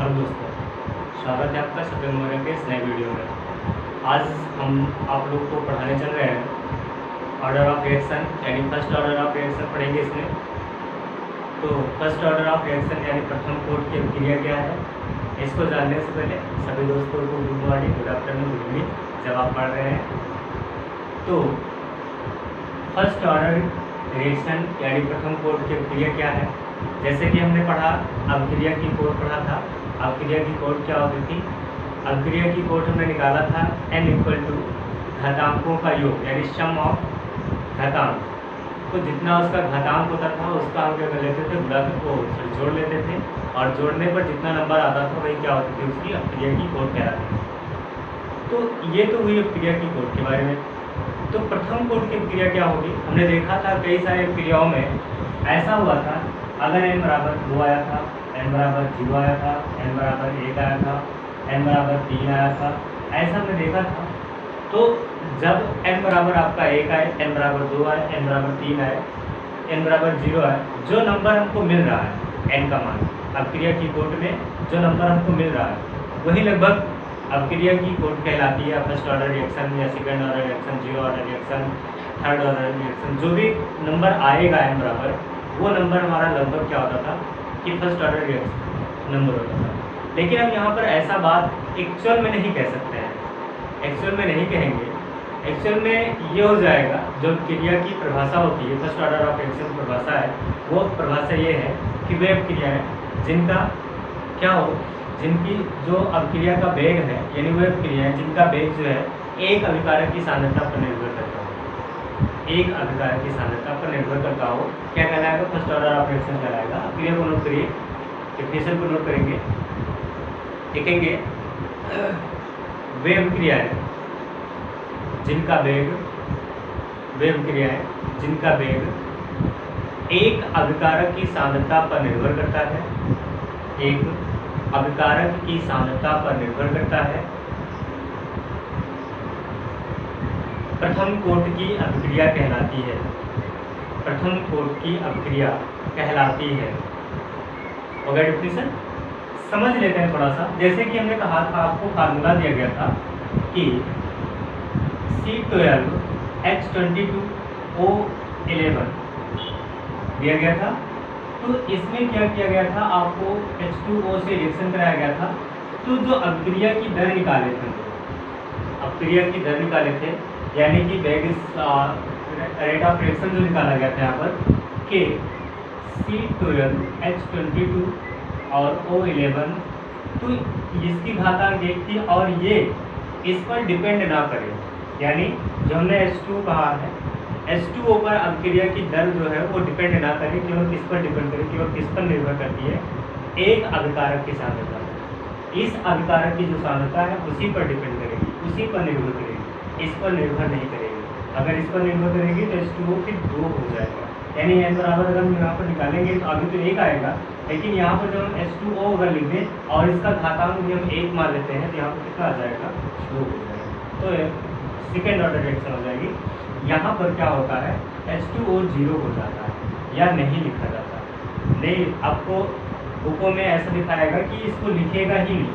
Hello दोस्तों, स्वागत है आपका सफेद मोहरे के इस नए वीडियो में। आज हम आप लोग को पढ़ाने चल रहे हैं ऑर्डर ऑफ रिएक्शन, यानी फर्स्ट ऑर्डर ऑफ रिएक्शन पढ़ेंगे इसमें। तो फर्स्ट ऑर्डर ऑफ रिएक्शन यानी प्रथम कोट की अभिक्रिया क्या है, इसको जानने से पहले सभी दोस्तों को good morning, good afternoon, good evening जब आप पढ़ रहे हैं। तो फर्स्ट ऑर्डर रिएक्शन यानी प्रथम कोट की अभिक्रिया क्या है, जैसे कि हमने पढ़ा अभिक्रिया की कोट पढ़ा था। अभिक्रिया की कोट क्या होती थी? अभिक्रिया की कोट हमने निकाला था n = घातांकों का योग, यानी सम ऑफ घातांक। तो जितना उसका घातांक होता था उसका हम क्या कर लेते थे, गुणा को जोड़ लेते थे, और जोड़ने पर जितना नंबर आता था वही क्या होती थी, उसकी अभिक्रिया की कोट कहलाती थी। तो ये तो हुई अभिक्रिया की कोट के बारे में। तो प्रथम कोट की अभिक्रिया क्या होगी, हमने देखा था कई सारे अभिक्रियाओं में ऐसा हुआ था, अगर n = 2 आया था, n = 0 आया था, n = 1 आया था, n = 3 आया था, ऐसा हमने देखा था। तो जब n बराबर आपका 1 आए, n = 2 आए, n = 3 आए, n = 0 आए, जो नंबर हमको मिल रहा है n का मान अभिक्रिया की कोट में जो नंबर हमको मिल रहा है वही लगभग अभिक्रिया की कोट कहलाती है। फर्स्ट ऑर्डर रिएक्शन या second order reaction, zero order reaction, third order reaction, जो भी नंबर आएगा n बराबर, वो नंबर हमारा लगभग क्या होता था कि फर्स्ट ऑर्डर रिएक्शन नंबर होता था। लेकिन हम यहाँ पर ऐसा बात एक्चुअल में नहीं कह सकते हैं, एक्चुअल में नहीं कहेंगे। एक्चुअल में ये हो जाएगा, जो क्रिया की परिभाषा होती है, फर्स्ट ऑर्डर ऑफ रिएक्शन परिभाषा है, वो परिभाषा ये है कि वे अभिक्रियाएँ जिनका क्या हो, जिनकी जो अभिक्रिया का वेग है, यानी वे अभिक्रियाएँ जिनका वेग जो है एक अभिकारक की सांद्रता पर निर्भर करता हो, एक अभिकारक की सांद्रता पर निर्भर करता हो, क्या कहलाएगा, फर्स्ट ऑर्डर ऑफ रिएक्शन कहलाएगा। अभिक्रिया को नोट करिए, डिफिनेशन को नोट करेंगे, लिखेंगे वे अभिक्रियाएँ जिनका वेग, वे अभिक्रियाएँ जिनका वेग एक अभिकारक की सांद्रता पर निर्भर करता है, एक अभिकारक की सांद्रता पर निर्भर करता है, प्रथम कोट की अभिक्रिया कहलाती है, प्रथम कोट की अभिक्रिया कहलाती है। हो गया डिफिनेशन? समझ लेते हैं थोड़ा सा। जैसे कि हमने कहा था, आपको फार्मूला दिया गया था कि C12H22O11 दिया गया था। तो इसमें क्या किया गया था, आपको H2O से रिएक्शन कराया गया था। तो जो अभिक्रिया की दर निकाले थे, अभिक्रिया की दर निकाले थे, यानी कि वेग रेट ऑफ रिएक्शन जो निकाला गया था यहाँ पर कि C12H22 और O11, तो इसकी घातांक 1 थी, और ये इस पर डिपेंड ना करे, यानी जो हमने H2 कहा है, H2O पर अभिक्रिया की दर जो है वो डिपेंड ना करे, केवल किस पर डिपेंड करे, केवल किस पर निर्भर करती है, एक अभिकारक की सांद्रता। इस अभिकारक की जो सांद्रता है उसी पर डिपेंड करेगी, उसी पर निर्भर करेगी, इस पर निर्भर नहीं करेगी। अगर इस पर निर्भर करेगी तो H2O फिर 2 हो जाएगा, यानी n बराबर अगर हम यहाँ पर निकालेंगे तो अभी तो 1 आएगा, लेकिन यहाँ पर जब हम H2O अगर लिख दें और इसका घातांक भी हम 1 मान लेते हैं तो यहाँ पर कितना आ जाएगा, 2 हो जाएगा। तो सेकेंड ऑर्डर रिएक्शन हो जाएगी। यहाँ पर क्या होता है, H2O 0 हो जाता है या नहीं लिखा जाता। नहीं, आपको बुकों में ऐसा दिखाएगा कि इसको लिखेगा ही नहीं,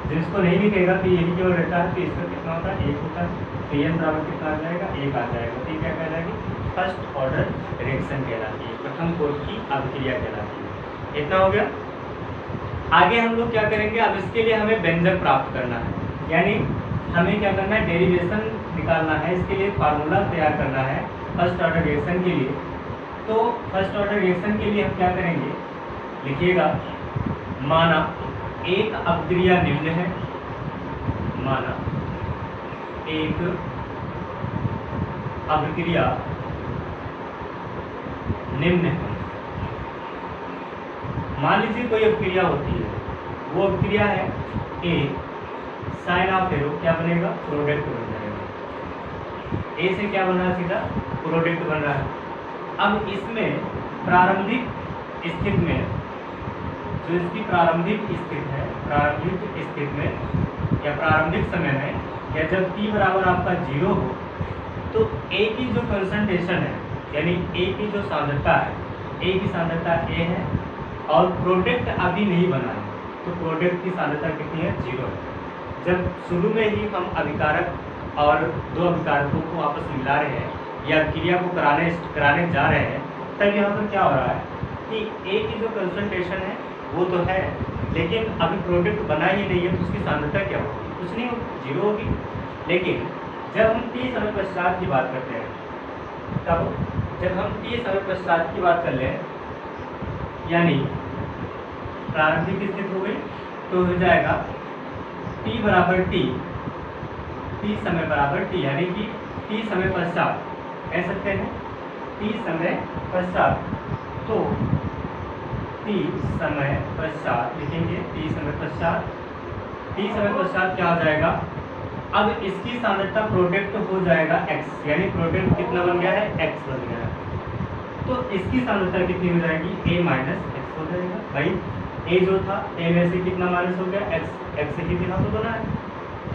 जिसको नहीं लिखेगा तो यही केवल रहता है। तो इसका कितना होता है, 1 होता है। तो n बराबर कितना आ जाएगा, 1 आ जाएगा। तो क्या कहलाएगी, फर्स्ट ऑर्डर रिएक्शन कहलाती है, प्रथम कोट की अभिक्रिया कहलाती है। इतना हो गया। आगे हम लोग क्या करेंगे, अब इसके लिए हमें व्यंजक प्राप्त करना है, यानी हमें क्या करना है, डेरिवेशन निकालना है। इसके लिए फार्मूला तैयार करना है फर्स्ट ऑर्डर रिएक्शन के लिए। तो फर्स्ट ऑर्डर रिएक्शन के लिए हम क्या करेंगे, लिखिएगा, माना एक अभिक्रिया निम्न है, माना एक अभिक्रिया निम्न है। मान लीजिए कोई अभिक्रिया होती है, वो अभिक्रिया है A, साइन ऑफ एरो क्या बनेगा, प्रोडक्ट बन जाएगा। ए से क्या बन रहा है, सीधा प्रोडक्ट बन रहा है। अब इसमें प्रारंभिक स्थिति में, जो इसकी प्रारंभिक स्थिति है, प्रारंभिक स्थिति में या प्रारंभिक समय में, या जब t बराबर आपका 0 हो, तो A की जो कंसंट्रेशन है, यानी A की जो सांद्रता है, A की सांद्रता A है, और प्रोडक्ट अभी नहीं बना है। तो प्रोडक्ट की सांद्रता कितनी है, 0 है। जब शुरू में ही हम अभिकारक और दो अभिकारकों को आपस में मिला रहे हैं या क्रिया को कराने जा रहे हैं, तब यहाँ पर क्या हो रहा है कि ए की जो कंसंट्रेशन है वो तो है, लेकिन अभी प्रोडक्ट बना ही नहीं है, तो उसकी सांद्रता क्या होगी, कुछ नहीं होगी, 0 होगी। लेकिन जब हम t समय पश्चात की बात करते हैं, तब जब हम t समय पश्चात की बात कर लें, यानी प्रारंभिक स्थिति हो गई, तो हो जाएगा t बराबर t समय बराबर t, यानी कि t समय पश्चात कह सकते हैं, t समय पश्चात। तो t समय पश्चात लिखेंगे, t समय पश्चात क्या हो जाएगा, अब इसकी सांद्रता प्रोडक्ट हो जाएगा x, यानी प्रोडक्ट कितना बन गया है, x बन गया है। तो इसकी सांद्रता कितनी हो जाएगी, a माइनस एक्स हो जाएगा। भाई a जो था, a में से कितना माइनस हो गया, x से ही दिखा तो बना है,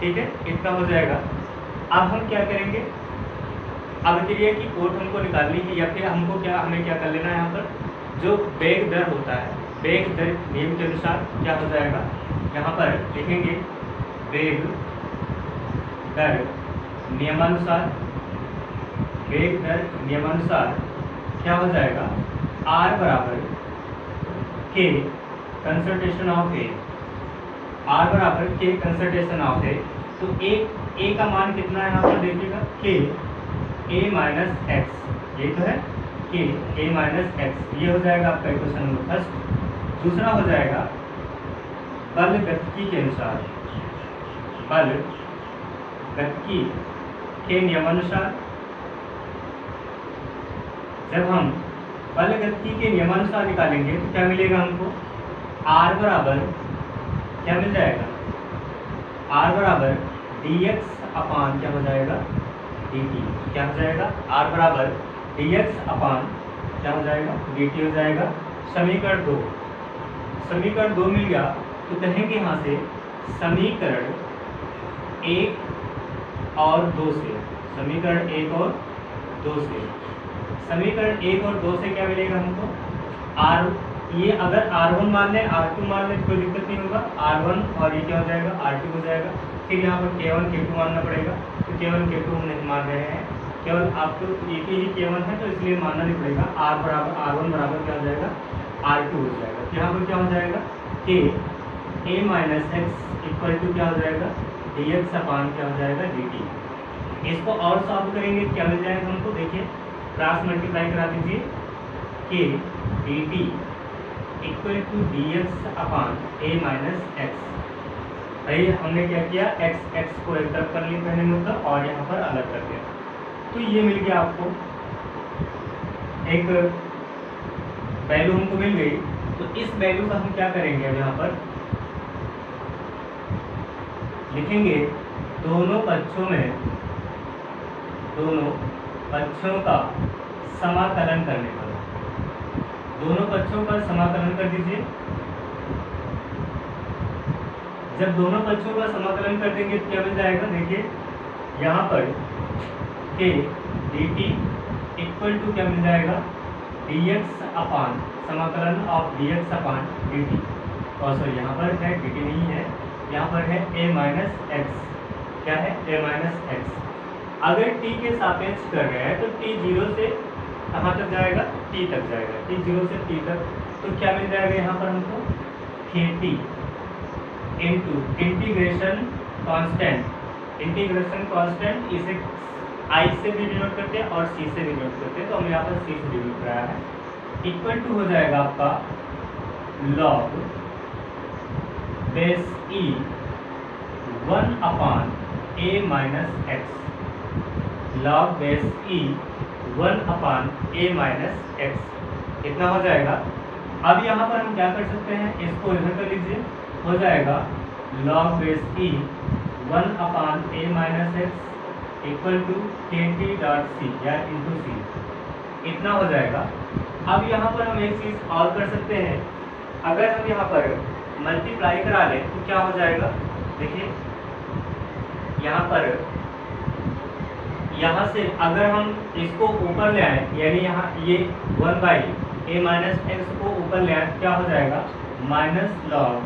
ठीक है, इतना हो जाएगा। अब हम क्या करेंगे, अब क्रिया की कोट हमको निकालनी है, या फिर हमें क्या कर लेना है, यहाँ पर जो वेग दर होता है, वेग दर नियम के अनुसार क्या हो जाएगा, यहाँ पर लिखेंगे वेग दर नियमानुसार, वेग दर नियमानुसार क्या हो जाएगा, r बराबर k concentration of A, r बराबर k कंसंट्रेशन ऑफ ए। तो a का मान कितना है यहाँ पर देखिएगा, k a माइनस एक्स, ये तो है k a माइनस एक्स, ये हो जाएगा आपका इक्वेशन नंबर फर्स्ट। दूसरा हो जाएगा बल गतिकी के अनुसार, बल गतिकी के नियमानुसार, जब हम बल गतिकी के नियमानुसार निकालेंगे तो क्या मिलेगा हमको, r बराबर क्या मिल जाएगा, r बराबर dx अपान क्या हो जाएगा, dt, क्या हो जाएगा, r बराबर dx अपान क्या हो जाएगा, dt हो जाएगा। समीकरण 2 मिल गया, तो कहेंगे यहाँ से समीकरण 1 और 2 से, समीकरण 1 और 2 से, समीकरण 1 और 2 से क्या मिलेगा हमको, ये अगर r1 मान लें, r2 मान लें, कोई दिक्कत नहीं होगा, r1 और ये क्या हो जाएगा, r2 हो जाएगा। फिर यहाँ पर k1 k2 मानना पड़ेगा, तो k1 k2 हम नहीं मान रहे हैं, केवल आपको एक ही k1 है, तो इसलिए मानना नहीं पड़ेगा। r1 बराबर क्या हो जाएगा, r2 हो जाएगा। तो यहाँ पर क्या हो जाएगा, k a minus x equal to क्या हो जाएगा, dx अपान क्या हो जाएगा, dt। इसको और सॉल्व करेंगे क्या मिल जाएगा हमको, देखिए क्रॉस मल्टीप्लाई करा दीजिए, k dt equal to dx upon a minus x. भाई हमने क्या किया, x को एक तरफ कर लिया पहले मतलब, और यहाँ पर अलग कर दिया, तो ये मिल गया आपको, एक वैल्यू हमको मिल गई। तो इस वैल्यू का हम क्या करेंगे, अब यहाँ पर लिखेंगे दोनों पक्षों का समाकलन करने पर, दोनों पक्षों का समाकलन कर दीजिए। जब दोनों पक्षों का समाकलन कर देंगे तो क्या मिल जाएगा, देखिए यहाँ पर k dt इक्वल टू क्या मिल जाएगा, dx अपान समाकलन ऑफ dx अपान dt, और सॉरी यहाँ पर है dt नहीं है, यहाँ पर है a माइनस एक्स, क्या है a माइनस एक्स। अगर t के सापेक्ष कर रहे हैं तो t 0 से कहाँ तक जाएगा, t तक जाएगा, t 0 से t तक, तो क्या मिल जाएगा यहाँ पर हमको, kt इंटू इंटीग्रेशन कांस्टेंट, इसे i से भी डिनोट करते हैं और c से भी डिनोट करते हैं, तो हम यहाँ पर c से डिनोट कराया है, इक्वल टू हो जाएगा आपका log base e 1 upon a minus x, log base e 1 upon a minus x, इतना हो जाएगा। अब यहाँ पर हम क्या कर सकते हैं, इसको इधर कर लीजिए, हो जाएगा log base e 1 upon a minus x equal to kt dot C या इंटू सी, इतना हो जाएगा। अब यहाँ पर हम एक चीज़ और कर सकते हैं, अगर हम यहाँ पर मल्टीप्लाई करा लें तो क्या हो जाएगा, देखिए यहाँ पर, यहाँ से अगर हम इसको ऊपर ले आए, यानी यहाँ ये 1 बाई a माइनस एक्स को ऊपर ले आए, क्या हो जाएगा, minus log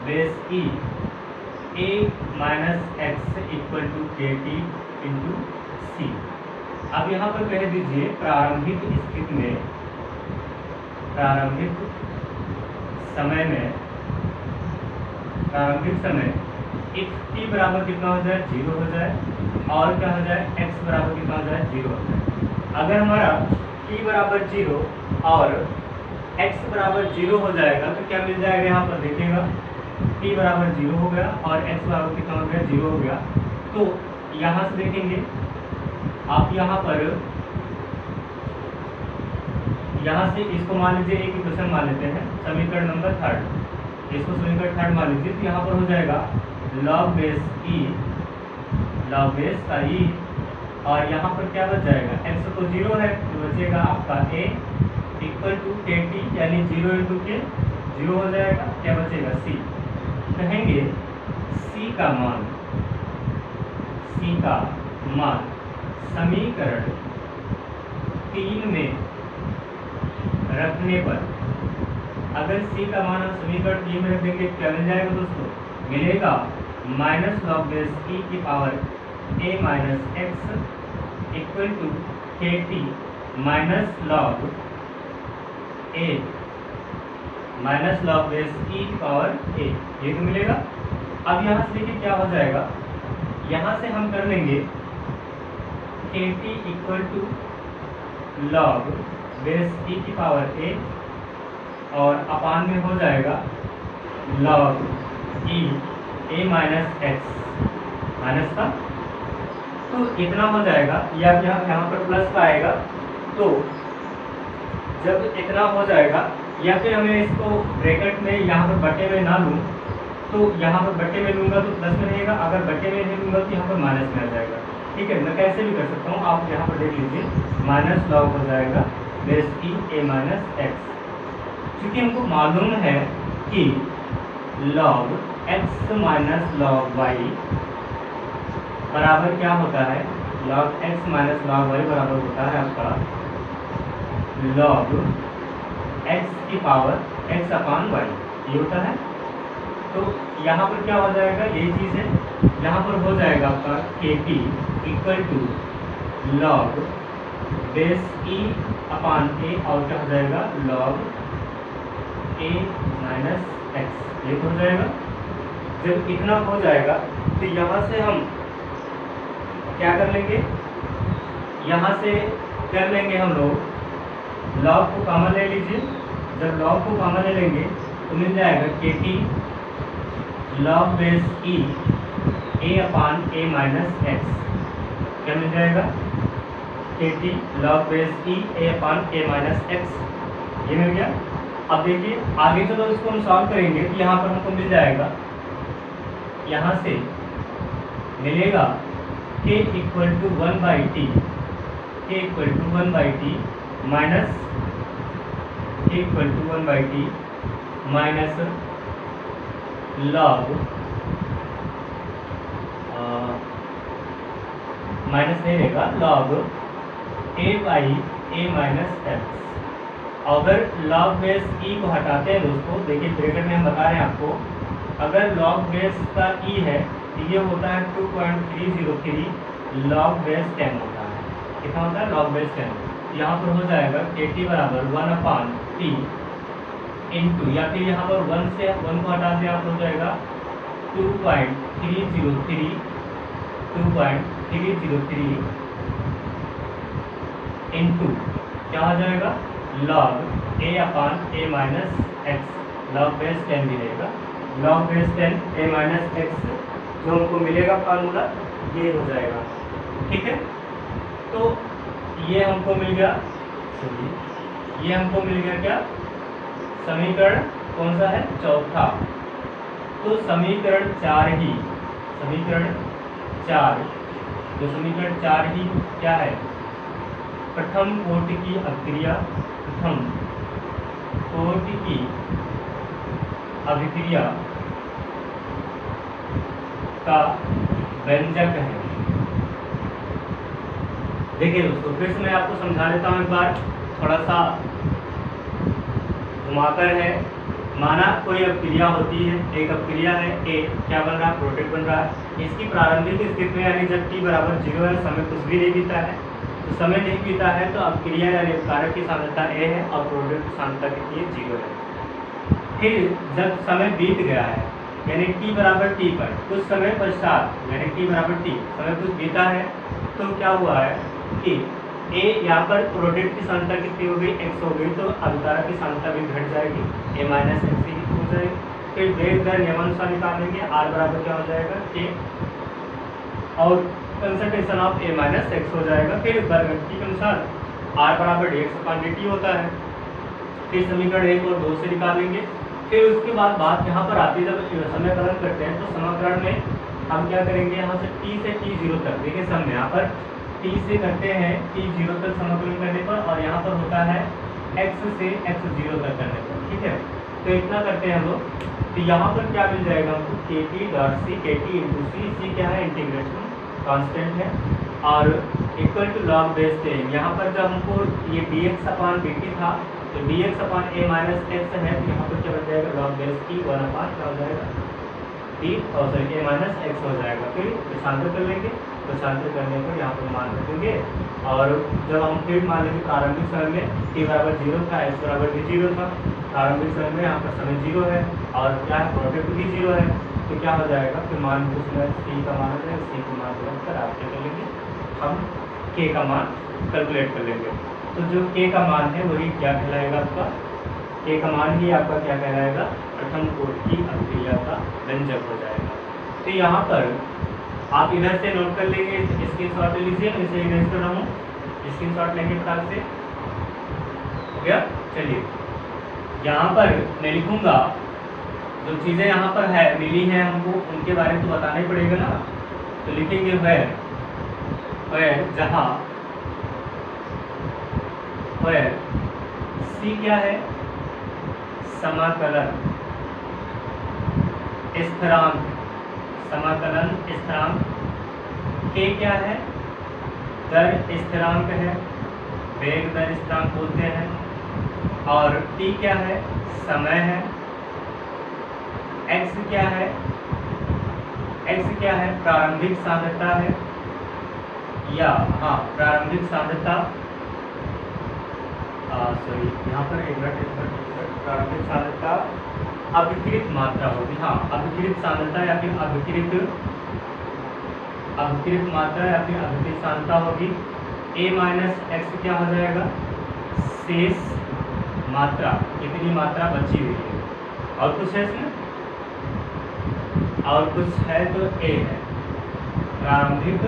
base e a minus x equal to के टी इंटू सी। अब यहाँ पर कह दीजिए प्रारंभिक स्थिति में, प्रारंभिक समय इफ t बराबर कितना हो जाए, 0 हो जाए, और क्या हो जाए, x बराबर कितना हो जाए, 0 हो जाए। अगर हमारा t बराबर 0 और x बराबर 0 हो जाएगा तो क्या मिल जाएगा, यहाँ पर देखिएगा t बराबर 0 हो गया और x बराबर कितना हो गया, 0 हो गया। तो यहाँ से देखेंगे आप, यहाँ से इसको मान लीजिए एक इक्वेशन मान लेते हैं, समीकरण नंबर 3, इसको समीकरण 3 मान लीजिए। तो यहाँ पर हो जाएगा लॉग बेस ई, लॉग बेस का ई, और यहाँ पर क्या बच जाएगा, x तो 0 है तो बचेगा आपका a इक्वल टू के टी, यानी 0 इंटू के 0 हो जाएगा, क्या बचेगा c। कहेंगे c का मान समीकरण 3 में रखने पर, अगर c का मान हम समीकरण 3 में रख देंगे क्या मिल जाएगा दोस्तों, मिलेगा माइनस लॉग बेस e की power a minus x equal to के टी माइनस लॉग a माइनस लॉग बेस e की पावर a, ये तो मिलेगा। अब यहाँ से देखिए क्या हो जाएगा, यहाँ से हम कर लेंगे K T equal to log base e की पावर a, और अपान में हो जाएगा log e a minus x minus का, तो इतना हो जाएगा, या यहाँ पर प्लस का आएगा। तो जब इतना हो जाएगा, या फिर हमें इसको ब्रैकेट में यहाँ पर बटे में ना लूँ, तो यहाँ पर बटे में लूँगा तो प्लस में रहेगा, अगर बटे में नहीं लूँगा तो यहाँ पर माइनस में आ जाएगा। ठीक है, मैं कैसे भी कर सकता हूँ, आप यहाँ पर देख लीजिए, माइनस लॉग हो जाएगा base e a minus x. क्योंकि हमको मालूम है कि log x minus log y बराबर क्या होता है, log x minus log y बराबर होता है आपका लॉग x की पावर x अपान y, ये होता है। तो यहाँ पर क्या हो जाएगा, यही चीज़ है, यहाँ पर हो जाएगा आपका K T equal to log base e upon a, और क्या हो जाएगा लॉग a माइनस एक्स, ये हो जाएगा। जब इतना हो जाएगा तो यहाँ से हम क्या कर लेंगे, यहाँ से कर लेंगे हम लोग लॉग को कॉमन ले लीजिए। जब लॉग को कॉमन ले लेंगे तो मिल जाएगा के T log base e a upon a minus x, क्या मिल जाएगा, के T log base e a upon a minus x, ये मिल गया। अब देखिए आगे चलो इसको हम सॉल्व करेंगे तो यहाँ पर हमको मिल जाएगा, यहाँ से मिलेगा k equal to 1/t, k equal to 1/t minus k equal to 1/t minus log, minus नहीं रहेगा, लॉग a माइनस एक्स। अगर लॉग बेस e को हटाते हैं दोस्तों, देखिए ब्रैकेट में हम बता रहे हैं आपको, अगर लॉग बेस का e है तो ये होता है 2.303 लॉग बेस 10 होता है, कितना होता है लॉग बेस 10। यहाँ पर हो जाएगा के टी बराबर 1/t इंटू, या फिर यहाँ पर 1 से 1 को हटा दिया आप हो जाएगा 2.303 इंटू क्या हो जाएगा log a upon a minus x, log base 10 भी रहेगा, log base 10 a minus x, जो हमको मिलेगा फार्मूला ये हो जाएगा। ठीक है, तो ये हमको मिल गया, ये हमको मिल गया क्या, समीकरण कौन सा है, चौथा। तो समीकरण 4 ही, समीकरण 4, तो समीकरण 4 ही क्या है, प्रथम कोटि की अभिक्रिया, प्रथम कोटि की अभिक्रिया का व्यंजक है। देखिए दोस्तों फिर से मैं आपको समझा देता हूँ एक बार, थोड़ा सा घुमाकर है माना कोई अपक्रिया होती है, एक अपक्रिया है ए, क्या बन रहा है, प्रोडक्ट बन रहा है। इसकी प्रारंभिक स्थिति में यानी जब t बराबर 0 है, समय कुछ भी नहीं बीता है, तो समय नहीं बीता है तो अपक्रिया यानी कारक की सांद्रता ए है और प्रोडक्ट की सांद्रता कितनी है, 0 है। फिर जब समय बीत गया है यानी t बराबर t पर कुछ समय पश्चात यानी t बराबर t समय कुछ बीता है, तो क्या हुआ है कि ए यहाँ पर प्रोडक्ट की सांद्रता कितनी हो गई, x हो गई, तो अभिकारक की सांद्रता भी घट जाएगी, a माइनस एक्स की हो जाएगी। फिर वेग दर नियमानुसार निकालेंगे, r बराबर क्या हो जाएगा k और concentration of a minus x हो जाएगा। फिर वर्गमूल के अनुसार r बराबर dx/dt होता है। फिर समीकरण 1 और 2 से निकालेंगे। फिर उसके बाद बात यहाँ पर आती है, जब समाकलन करते हैं तो समाकलन में हम क्या करेंगे, यहाँ से t से t0 तक, देखिए सब में यहाँ पर t से करते हैं t0 तक समाकलन करने पर, और यहाँ पर होता है x से x0 तक करने पर, ठीक है। तो इतना करते हैं हम लोग, तो यहाँ पर क्या मिल जाएगा हमको, kt dot c, kt into c क्या है, इंटीग्रेशन कांस्टेंट है, और इक्वल टू लॉग बेस 10। यहाँ पर जब हमको ये dx/dt था तो dx/a माइनस एक्स है, तो यहाँ पर क्या बन जाएगा, लॉग बेस की 1/, क्या हो जाएगा, a माइनस एक्स हो जाएगा। फिर भाषांतर कर लेंगे, भाषांतर करने पर यहाँ पर मान रखेंगे, और जब हम फिर मान लेंगे प्रारंभिक समय में t बराबर 0 था, s बराबर भी 0 था, प्रारंभिक समय में यहाँ पर समय 0 है और क्या है, प्रोडक्ट भी 0 है, तो क्या हो जाएगा, फिर मान उसमें c का मान हो जाएगा, c को मान रख कर आप क्या कर लेंगे, हम k का मान कैलकुलेट कर लेंगे। तो जो k का मान है वही क्या कहलाएगा, आपका k का मान ही आपका क्या कहलाएगा, प्रथम कोटि की अभिक्रिया का व्यंजक हो जाएगा। तो यहाँ पर आप इधर से नोट कर लेंगे, स्क्रीनशॉट ले लीजिए, मैं इसे इरेज कर रहा हूँ, स्क्रीनशॉट लेंगे फटाक से, हो गया। चलिए यहाँ पर मैं लिखूँगा, जो चीज़ें यहाँ पर है मिली हैं हमको उनके बारे में तो बताना ही पड़ेगा ना, तो लिखेंगे where जहाँ where c क्या है, समाकलन स्थिरांक, समाकलन स्थिरांक, k क्या है, दर स्थिरांक है, वेग दर स्थिरांक बोलते हैं, और t क्या है, समय है, x क्या है, x क्या है, प्रारंभिक सांद्रता है, या हाँ प्रारंभिक सांद्रता, सॉरी यहाँ पर एक मिनट, प्रारंभिक सांद्रता अभिकृत मात्रा होगी, हाँ अभिकृत सांद्रता या फिर अभिकृत मात्रा या फिर अभिकृत सांद्रता होगी। a माइनस एक्स क्या हो जाएगा, शेष मात्रा, कितनी मात्रा बची हुई है, और कुछ है इसमें, और कुछ है तो a है, प्रारंभिक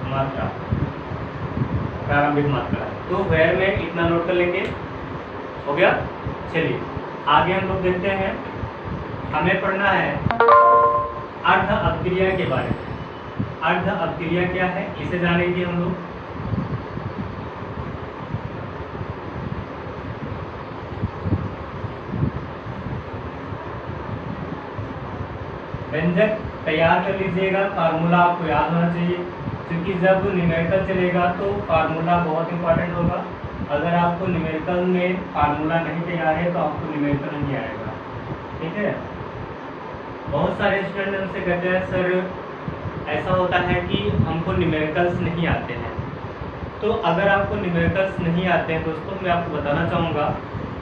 मात्रा, प्रारंभिक मात्रा। तो where में इतना नोट कर लेंगे, हो गया। चलिए आगे हम लोग देखते हैं, हमें पढ़ना है अर्ध अपक्रिया के बारे में। अर्ध अपक्रिया क्या है इसे जानेंगे हम लोग। व्यंजक तैयार कर लीजिएगा, फार्मूला आपको याद होना चाहिए, क्योंकि जब न्यूमेरिकल चलेगा तो फार्मूला बहुत इंपॉर्टेंट होगा। अगर आपको न्यूमेरिकल में फार्मूला नहीं तैयार है तो आपको न्यूमेरिकल नहीं आएगा, ठीक है। बहुत सारे स्टूडेंट हमसे कहते हैं सर ऐसा होता है कि हमको न्यूमेरिकल्स नहीं आते हैं। तो अगर आपको न्यूमेरिकल्स नहीं आते हैं दोस्तों, मैं आपको बताना चाहूँगा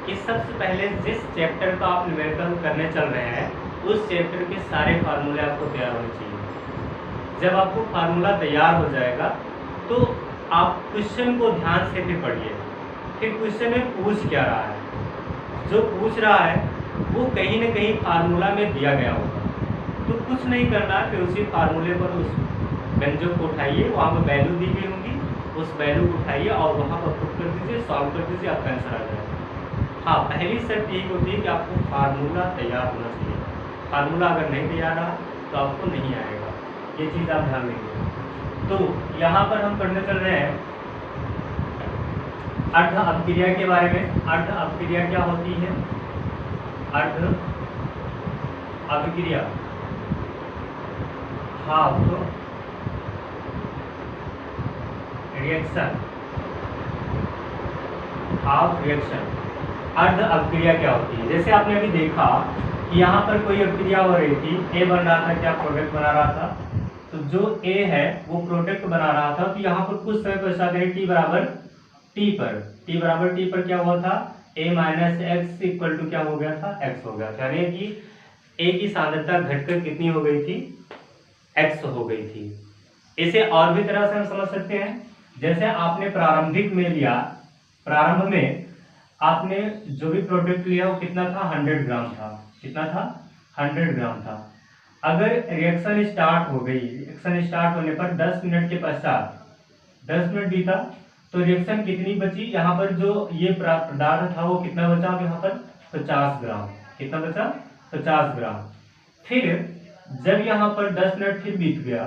कि सबसे पहले जिस चैप्टर का आप न्यूमेरिकल करने चल रहे हैं उस चैप्टर के सारे फार्मूले आपको तैयार होने चाहिए। जब आपको फार्मूला तैयार हो जाएगा तो आप क्वेश्चन को ध्यान से फिर पढ़िए, फिर क्वेश्चन में पूछ क्या रहा है, जो पूछ रहा है वो कहीं ना कहीं फार्मूला में दिया गया होगा, तो कुछ नहीं करना है, फिर उसी फार्मूले पर उस व्यंजक को उठाइए, वहाँ पर वैल्यू दी गई होगी, उस वैल्यू को उठाइए और वहाँ पर पुट कर दीजिए, सॉल्व कर दीजिए, आपका आंसर आ जाएगा। हाँ पहली शर्त यही होती है कि आपको फार्मूला तैयार होना चाहिए, फार्मूला अगर नहीं तैयार रहा तो आपको नहीं आएगा, ये चीज़ आप ध्यान देंगे। तो यहाँ पर हम पढ़ने चल रहे हैं अर्ध अपक्रिया के बारे में। अर्ध अपक्रिया क्या होती है, अर्ध अपक्रिया हाफ रिएक्शन ऑफ रिएक्शन, अर्ध अभिक्रिया क्या होती है। जैसे आपने अभी देखा कि यहाँ पर कोई अभिक्रिया हो रही थी, ए बन रहा था, क्या प्रोडक्ट बना रहा था, तो जो ए है वो प्रोडक्ट बना रहा था। तो यहाँ पर कुछ समय पश्चात टी बराबर टी पर क्या हुआ था, ए माइनस एक्स इक्वल टू क्या हो गया था, एक्स हो गया था। यानी कि ए की सांद्रता घटकर कितनी हो गई थी, एक्स हो गई थी। इसे और भी तरह से हम समझ सकते हैं। जैसे आपने प्रारंभिक में लिया, प्रारंभ में आपने जो भी प्रोडक्ट लिया वो कितना था, 100 ग्राम था। कितना था, 100 ग्राम था। अगर रिएक्शन स्टार्ट हो गई, रिएक्शन स्टार्ट होने पर 10 मिनट के पश्चात, 10 मिनट बीता तो रिएक्शन कितनी बची, यहाँ पर जो ये पदार्थ था वो कितना बचा, यहाँ पर 50 ग्राम। कितना बचा, 50 ग्राम। फिर जब यहाँ पर 10 मिनट फिर बीत गया,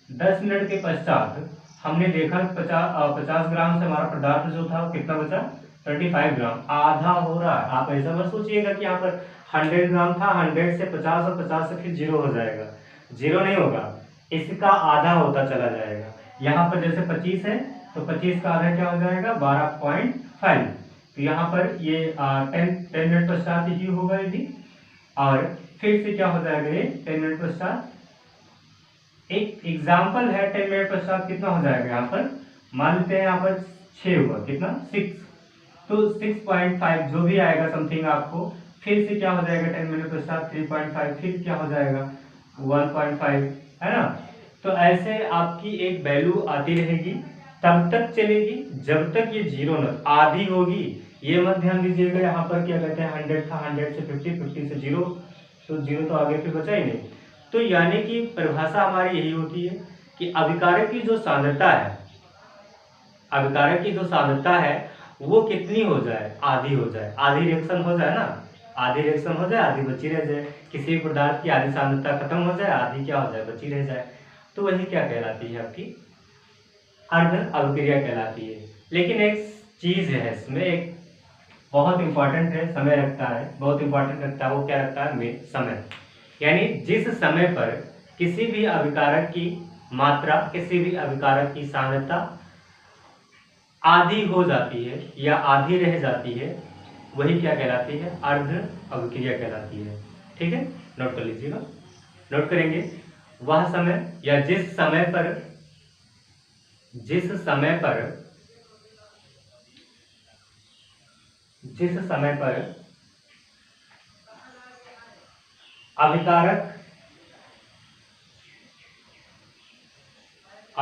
10 मिनट के पश्चात हमने देखा 50 ग्राम से हमारा पदार्थ जो था वो कितना बचा, 35 ग्राम, आधा हो रहा है। आप ऐसा मत सोचिएगा कि यहाँ पर 100 ग्राम था, 100 से 50 और 50 से फिर 0 हो जाएगा, 0 नहीं होगा, इसका आधा होता चला जाएगा। यहाँ पर जैसे 25 है तो 25 का आधा क्या हो जाएगा, 12.5। तो यहाँ पर ये 10 मिनट पश्चात ही होगा ये भी, और फिर से क्या हो जाएगा ये 10 मिनट पश्चात। एक एग्जाम्पल है, 10 मिनट पश्चात कितना हो जाएगा, यहाँ पर मान लेते हैं यहाँ पर 6 हुआ, कितना 6, तो 6.5 जो भी आएगा समथिंग आपको, फिर से क्या हो जाएगा 10 मिनट पश्चात 3.5, फिर क्या हो जाएगा 1.5, है ना। तो ऐसे आपकी एक वैल्यू आती रहेगी, तब तक चलेगी जब तक ये 0 न आधी होगी। ये मत ध्यान दीजिएगा यहाँ पर क्या कहते हैं 100 था, 100 से 50, 50 से 0, तो 0 तो आगे फिर बचा ही नहीं। तो यानी कि परिभाषा हमारी यही होती है कि अभिकारक की जो सांद्रता है, अभिकारक की जो सांद्रता है वो कितनी हो जाए, आधी हो जाए, आधी रिएक्शन हो जाए ना, आधी रिएक्शन हो जाए, आधी बची रह जाए। किसी भी पदार्थ की आधी सांद्रता खत्म हो जाए, आधी क्या हो जाए, बची रह जाए, तो वही क्या कहलाती है, आपकी अर्ध अभिक्रिया कहलाती है। लेकिन एक चीज है इसमें, एक बहुत इंपॉर्टेंट है, समय रखता है, बहुत इंपॉर्टेंट रखता है। वो क्या रखता है, समय। यानी जिस समय पर किसी भी अभिकारक की मात्रा, किसी भी अभिकारक की सांद्रता आधी हो जाती है या आधी रह जाती है, वही क्या कहलाती है, अर्ध अभिक्रिया कहलाती है। ठीक है, नोट कर लीजिएगा, नोट करेंगे। वह समय या जिस समय पर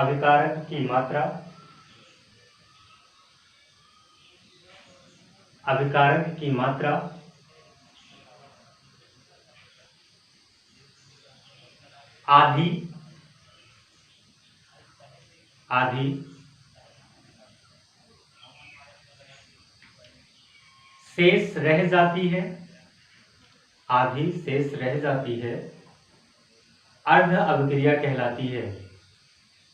अभिकारक की मात्रा, अभिकारक की मात्रा आधी शेष रह जाती है, आधी शेष रह जाती है, अर्ध अभिक्रिया कहलाती है।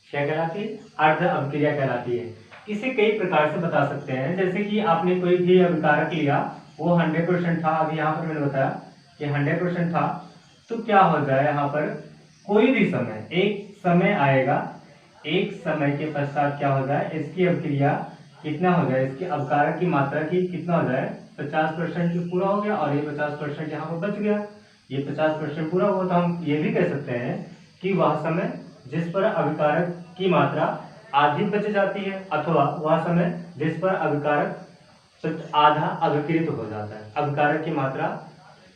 क्या कहलाती है, अर्ध अभिक्रिया कहलाती है। इसे कई प्रकार से बता सकते हैं। जैसे कि आपने कोई भी अभिकारक लिया, वो 100% था, अभी यहाँ पर मैंने बताया कि 100% था, तो क्या हो जाए, यहाँ पर कोई भी समय, एक समय आएगा, एक समय के पश्चात क्या हो जाए, इसकी अभिक्रिया कितना हो जाए, इसके अभिकारक की मात्रा की कितना हो जाए, 50% की पूरा हो गया, और ये 50% यहाँ पर बच गया, ये 50% पूरा हुआ। तो हम ये भी कह सकते हैं कि वह समय जिस पर अभिकारक की मात्रा आधी बच जाती है, अथवा वह समय जिस पर अभिकारक आधा अभिक्रित हो जाता है, अभिकारक की मात्रा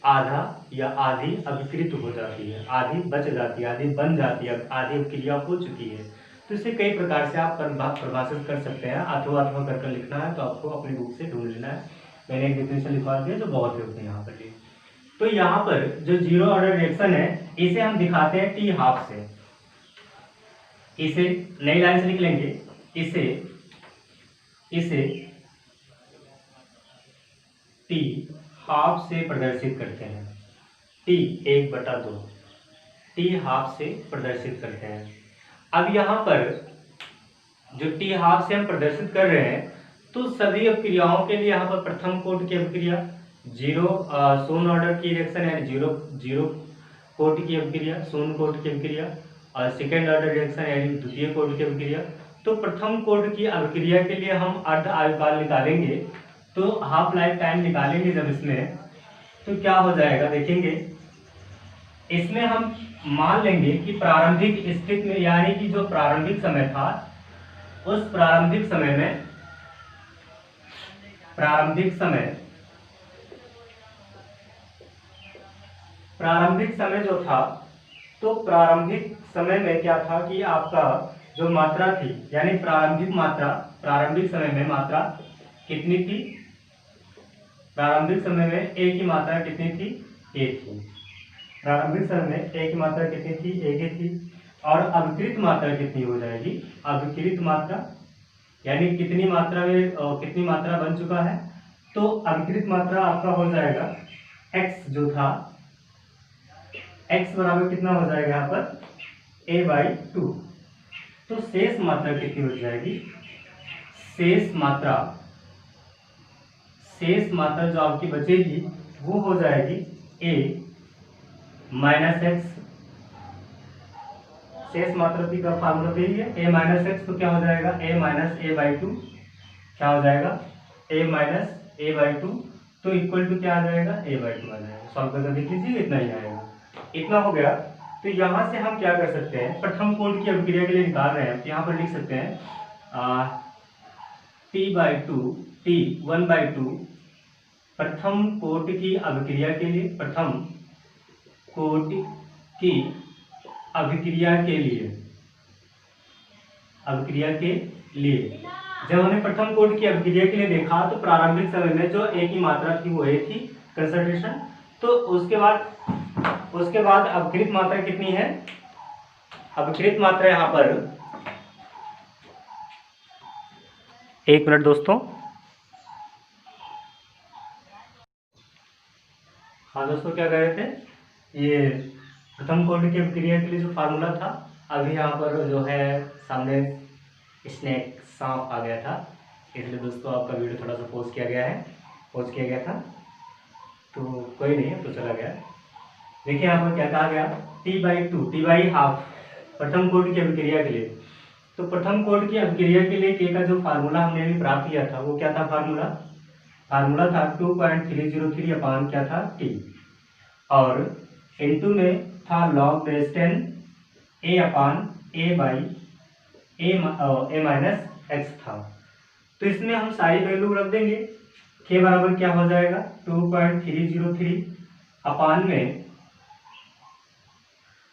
आधा या आधी अभिक्रित हो जाती है, आधी बच जाती है, आधी बन जाती है, आधी अभिक्रिया हो चुकी है। तो इसे कई प्रकार से आप परिभाषित कर सकते हैं। अथवा कर लिखना है तो आपको अपनी बुक से ढूंढ लेना है, मैंने एक डेफिनेशन लिखवा दिया जो बहुत होते हैं यहाँ पर। तो यहाँ पर जो 0 ऑर्डर रिएक्शन है, इसे हम दिखाते हैं टी हाफ से। इसे नई लाइन से लिख लेंगे, इसे टी हाफ से प्रदर्शित करते हैं, टी 1/2 टी हाफ से प्रदर्शित करते हैं। अब यहाँ पर जो टी हाफ से हम प्रदर्शित कर रहे हैं, तो सभी अभिक्रियाओं के लिए यहाँ पर प्रथम कोटि की अभिक्रिया, 0 ऑर्डर की रिएक्शन है, 0 कोटि की अभिक्रिया, 0 कोटि की अभिक्रिया, और सेकेंड ऑर्डर रिएक्शन यानी द्वितीय कोटि की अभिक्रिया। तो प्रथम कोटि की अभिक्रिया के लिए हम अर्ध आयुकाल निकालेंगे तो हाफ लाइफ टाइम निकालेंगे जब इसमें, तो क्या हो जाएगा देखेंगे। इसमें हम मान लेंगे कि प्रारंभिक स्थिति में, यानी कि जो प्रारंभिक समय था, उस प्रारंभिक समय में प्रारंभिक समय जो था, तो प्रारंभिक समय में क्या था कि आपका जो मात्रा थी, यानी प्रारंभिक मात्रा, प्रारंभिक समय में मात्रा कितनी थी, प्रारंभिक समय में ए की मात्रा कितनी थी, ए थी। प्रारंभिक समय में ए की मात्रा कितनी थी, ए की थी। और अभिकृत मात्रा कितनी हो जाएगी, अभिकृत मात्रा, यानी कितनी मात्रा में कितनी मात्रा बन चुका है, तो अभिकृत मात्रा आपका हो जाएगा x जो था, x बराबर कितना हो जाएगा यहाँ पर a/2। तो शेष मात्रा कितनी हो जाएगी, शेष मात्रा जो आपकी बचेगी वो हो जाएगी a माइनस एक्स। शेष मात्रा का फार्मूला तो यही है, a माइनस एक्स। तो क्या हो जाएगा a माइनस a/2, क्या हो जाएगा a माइनस a/2, तो इक्वल टू क्या आ जाएगा a/2 आ जाएगा। सॉल्व करके देख लीजिए, इतना ही आएगा। इतना हो गया। तो यहाँ से हम क्या कर सकते हैं, प्रथम कोट की अभिक्रिया के लिए निकाल रहे हैं, तो यहाँ पर लिख सकते हैं t/2 t1/2 प्रथम कोट की अभिक्रिया के लिए, प्रथम कोट की अभिक्रिया के लिए जब हमने प्रथम कोट की अभिक्रिया के लिए देखा, तो प्रारंभिक समय में जो ए की मात्रा थी वो ए थी, कंसंट्रेशन। तो उसके बाद अभिकृत मात्रा कितनी है, अभिकृत मात्रा यहाँ पर, एक मिनट दोस्तों। हाँ दोस्तों, क्या कह रहे थे, ये प्रथम कोट की अभिक्रिया के लिए जो फार्मूला था, अभी यहाँ पर जो है सामने स्नेक सांप आ गया था, इसलिए दोस्तों आपका वीडियो थोड़ा सा पॉज किया गया था, तो कोई नहीं, तो चला गया। देखिए यहाँ पर क्या कहा गया, t/2 t/2 प्रथम कोट की अभिक्रिया के लिए। तो प्रथम कोट की अभिक्रिया के लिए के का जो फार्मूला हमने अभी प्राप्त किया था, वो क्या था, फार्मूला था 2.303 अपान क्या था t, और इनटू में था log base 10 a minus x था। तो इसमें हम सारी वैल्यू रख देंगे। के बराबर क्या हो जाएगा 2.303 अपान में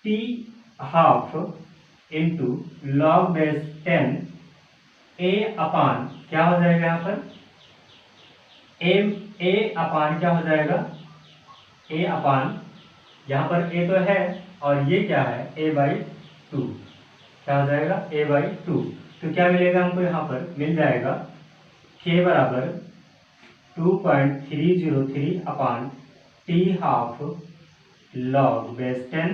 t½ into log base 10 a अपान क्या हो जाएगा यहाँ पर a अपान क्या हो जाएगा, a अपान, यहाँ पर a तो है और ये क्या है a/2, क्या हो जाएगा a/2। तो क्या मिलेगा हमको, यहाँ पर मिल जाएगा k बराबर 2.303 अपान t½ log बेस 10,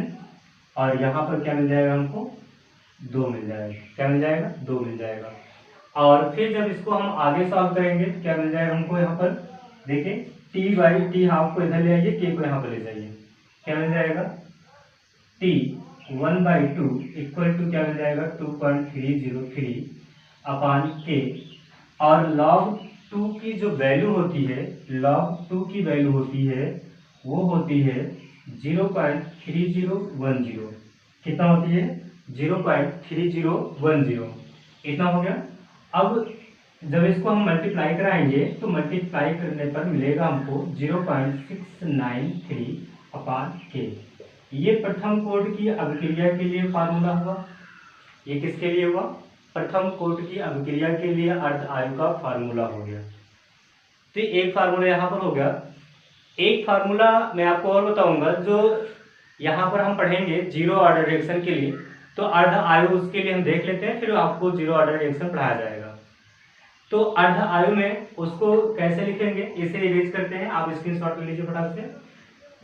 और यहाँ पर क्या मिल जाएगा हमको 2 मिल जाएगा, क्या मिल जाएगा 2 मिल जाएगा। और फिर जब इसको हम आगे सॉल्व करेंगे तो क्या मिल जाएगा हमको, यहाँ पर देखिए t/t½ को इधर ले आइए, k को यहाँ पर ले जाइए, क्या मिल जाएगा t1/2 इक्वल टू क्या मिल जाएगा 2.303 अपान k, और log 2 की जो वैल्यू होती है, log 2 की वैल्यू होती है वो होती है 0.3010। कितना होती है 0.3010। इतना हो गया। अब जब इसको हम मल्टीप्लाई कराएंगे तो मल्टीप्लाई करने पर मिलेगा हमको 0.693 अपान के। ये प्रथम कोट की अभिक्रिया के लिए फार्मूला हुआ। ये किसके लिए हुआ, प्रथम कोट की अभिक्रिया के लिए अर्ध आयु का फार्मूला हो गया। तो एक फार्मूला यहाँ पर हो गया। एक फार्मूला मैं आपको और बताऊंगा, जो यहाँ पर हम पढ़ेंगे जीरो ऑर्डर रिएक्शन के लिए, तो अर्ध आयु उसके लिए हम देख लेते हैं, फिर आपको जीरो ऑर्डर रिएक्शन पढ़ाया जाएगा। तो अर्ध आयु में उसको कैसे लिखेंगे, इसे इरेज करते हैं। आप स्क्रीनशॉट ले लीजिए, फटाक से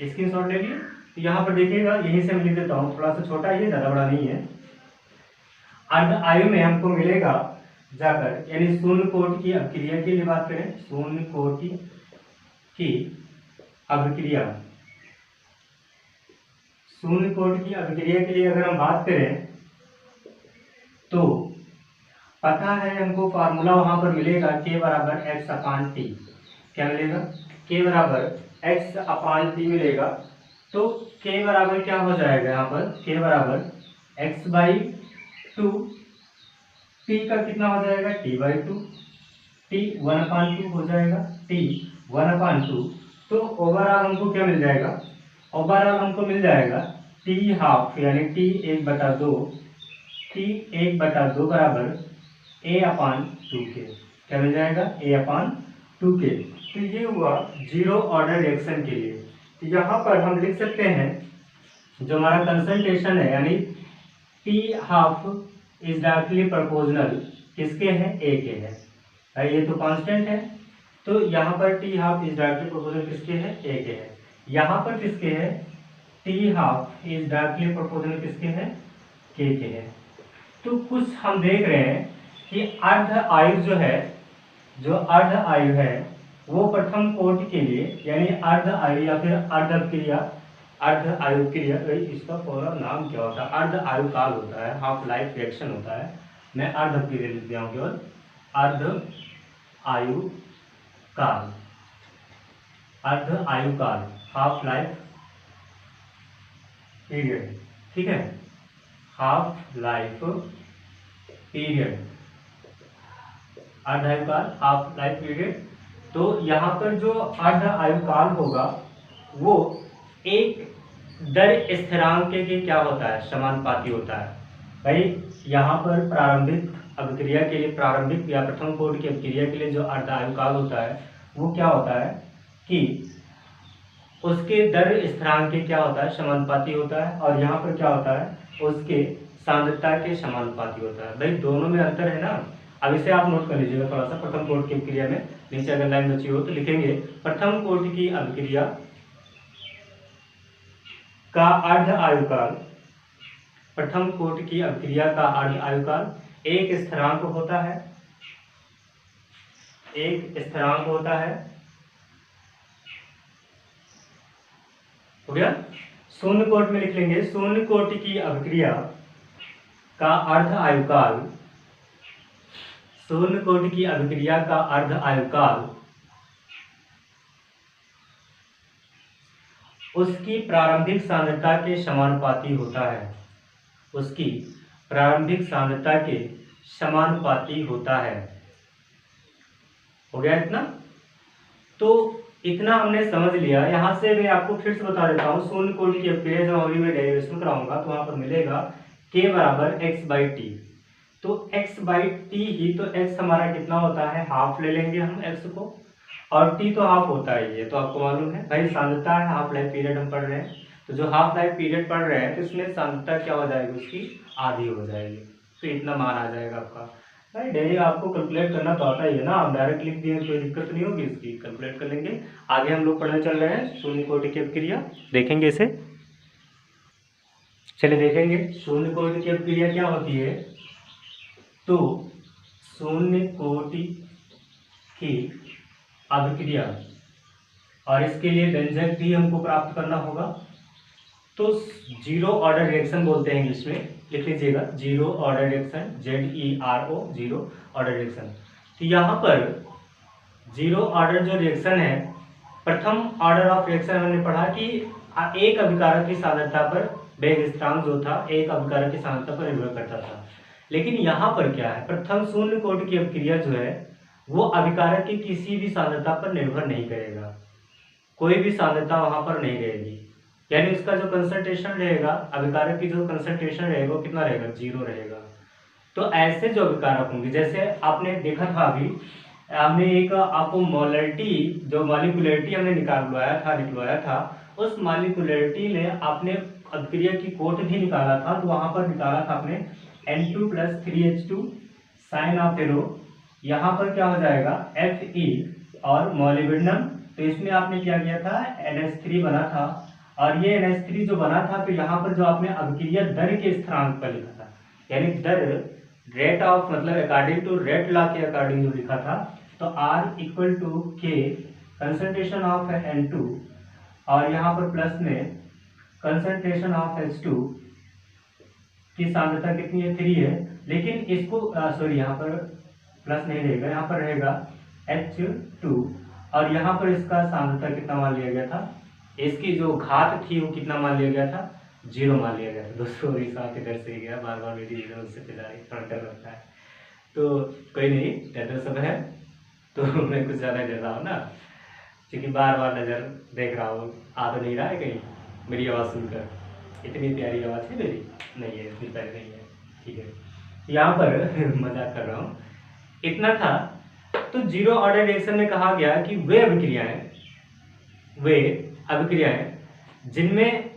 स्क्रीनशॉट ले लीजिए। तो यहाँ पर देखिएगा, यहीं से मैं लिख देता हूँ, थोड़ा सा छोटा ही है, ज़्यादा बड़ा नहीं है। अर्ध आयु में हमको मिलेगा जाकर, यानी शून्य कोट की अभिक्रिया के लिए बात करें, शून्य कोट की अभिक्रिया, शून्य कोट की अभिक्रिया के लिए अगर हम बात करें तो पता है हमको फार्मूला वहां पर मिलेगा k बराबर x अपान टी। क्या मिलेगा, k बराबर x अपान टी मिलेगा। तो k बराबर क्या हो जाएगा, यहाँ पर k बराबर x/2, t का कितना हो जाएगा t/2, t 1/2 हो जाएगा, t 1/2। तो ओवरऑल हमको क्या मिल जाएगा, ओवरऑल हमको मिल जाएगा t हाफ यानी t 1/2, t 1/2 बराबर a/2k। क्या मिल जाएगा, a/2k। तो ये हुआ जीरो ऑर्डर रिएक्शन के लिए। तो यहाँ पर हम लिख सकते हैं जो हमारा कंसंट्रेशन है यानी T half is directly proportional किसके है, ए के है भाई, ये तो कांस्टेंट है। तो यहाँ पर T half is directly proportional किसके है, ए के है। यहाँ पर किसके है, T half is directly proportional किसके है, के है। तो कुछ हम देख रहे हैं कि अर्ध आयु जो है, जो अर्ध आयु है वो प्रथम कोटि के लिए यानी अर्ध आयु या फिर अर्ध क्रिया, अर्ध आयु क्रिया, इसका पूरा नाम क्या होता है, अर्ध आयु काल होता है, हाफ लाइफ रिएक्शन होता है। मैं अर्ध क्रिया लिख दिया हूँ केवल, अर्ध आयु काल, अर्ध आयु काल, हाफ लाइफ पीरियड, ठीक है, हाफ लाइफ पीरियड, अर्ध आयु काल, हाफ लाइफ पीरियड। तो यहाँ पर जो अर्ध आयु काल होगा वो एक दर स्थिरांक के क्या होता है, समानुपाती होता है भाई। यहाँ पर प्रारंभिक अभिक्रिया के लिए, प्रारंभिक या प्रथम कोटि की अभिक्रिया के लिए जो अर्ध आयु काल होता है वो क्या होता है कि उसके दर स्थिरांक के क्या होता है, समानुपाती होता है। और यहाँ पर क्या होता है, उसके सांद्रता के समानुपाती होता है। भाई दोनों में अंतर है ना। अब इसे आप नोट कर लीजिएगा थोड़ा सा, प्रथम कोटि की अभिक्रिया में नीचे अगर लाइन बची हो तो लिखेंगे प्रथम कोटि की अभिक्रिया का अर्ध आयुकाल, प्रथम कोटि की अभिक्रिया का अर्ध आयुकाल एक स्थिरांक होता है, एक स्थिरांक होता है, हो गया। शून्य कोटि में लिख लेंगे, शून्य कोटि की अभिक्रिया का अर्ध आयुकाल, शून्य कोटि की अभिक्रिया का अर्ध आयुकाल उसकी प्रारंभिक सांद्रता के समानुपाती होता है, उसकी प्रारंभिक सांद्रता के समानुपाती होता है। हो गया इतना। तो इतना हमने समझ लिया। यहाँ से मैं आपको फिर से बता देता हूँ, शून्य कोटि की अभिक्रिया जब अभी मैं डेरिवेशन कराऊंगा तो वहां पर मिलेगा k बराबर x/t। तो x/t ही तो x हमारा कितना होता है, हाफ ले लेंगे हम x को, और t तो हाफ होता है, ये तो आपको मालूम है भाई। सांद्रता है, हाफ लाइफ पीरियड हम पढ़ रहे हैं, तो जो हाफ लाइफ पीरियड पढ़ रहे हैं तो इसमें सांद्रता क्या हो जाएगी, उसकी आधी हो जाएगी। तो इतना मान आ जाएगा आपका भाई। डेली आपको कैलकुलेट करना तो आता ही है ना, आप डायरेक्ट लिख दिए कोई दिक्कत नहीं होगी, इसकी कैलकुलेट कर लेंगे। आगे हम लोग पढ़ने चल रहे हैं शून्य कोटि की अभिक्रिया, देखेंगे इसे। चलिए देखेंगे शून्य कोटि की अभिक्रिया क्या होती है। तो शून्य कोटि की अभिक्रिया, और इसके लिए व्यंजक भी हमको प्राप्त करना होगा। तो जीरो ऑर्डर रिएक्शन बोलते हैं इंग्लिश में, लिख लीजिएगा zero order reaction, ZERO, zero order reaction. तो यहाँ पर जीरो ऑर्डर जो रिएक्शन है, प्रथम ऑर्डर ऑफ रिएक्शन हमने पढ़ा कि एक अभिकारक की सांद्रता पर वेग स्थिरांक जो था, एक अभिकारक की सांद्रता पर निर्भर करता था। लेकिन यहाँ पर क्या है, प्रथम शून्य कोटि की अभिक्रिया जो है वो अभिकारक की किसी भी सांद्रता पर निर्भर नहीं करेगा, कोई भी सांद्रता वहां पर नहीं रहेगी। यानी उसका जो कंसंट्रेशन रहेगा, अभिकारक की जो कंसंट्रेशन रहेगा वो कितना रहेगा, 0 रहेगा। तो ऐसे जो अभिकारक होंगे, जैसे आपने देखा था अभी, हमने एक आपको मोलरिटी, जो मॉलिक्यूलरिटी हमने निकलवाया था, उस मॉलिक्यूलरिटी में आपने अभिक्रिया की कोट भी निकाला था। तो वहां पर निकाला था आपने N2 + 3H2 sign of arrow, यहाँ पर क्या हो जाएगा Fe और मॉलिब्डेनम। तो इसमें आपने क्या किया था, NH3 बना था, और ये NH3 जो बना था तो यहाँ पर जो आपने अभिक्रिया दर के स्थिरांक पर लिखा था, यानी दर, रेट ऑफ, मतलब अकॉर्डिंग टू रेट लॉ के अकॉर्डिंग जो लिखा था। तो R = K concentration of N2, और यहाँ पर प्लस में कंसंट्रेशन ऑफ H2 की सांद्रता कितनी है, 3 है। लेकिन इसको सॉरी, यहाँ पर प्लस नहीं रहेगा, यहाँ पर रहेगा H2, और यहाँ पर इसका सांद्रता कितना मान लिया गया था, इसकी जो घात थी वो कितना मान लिया गया था, 0 मान लिया गया था। दोस्तों हिसाब इधर से ही गया, बार बार मेरी इधर उससे पिछाड़ी थोड़ा डर लगता है, तो कोई नहीं, डर सब है तो मैं कुछ ज़्यादा डर रहा हूँ ना, क्योंकि बार बार नज़र देख रहा हूँ, आ तो नहीं रहा है कहीं मेरी आवाज़ सुनकर। इतनी प्यारी आवाज़ है मेरी, नहीं है इतनी प्यारी नहीं है, ठीक है, यहाँ पर मजाक कर रहा हूँ। इतना था। तो जीरो ऑर्डर रिएक्शन में कहा गया कि वे अभिक्रियाएं जिनमें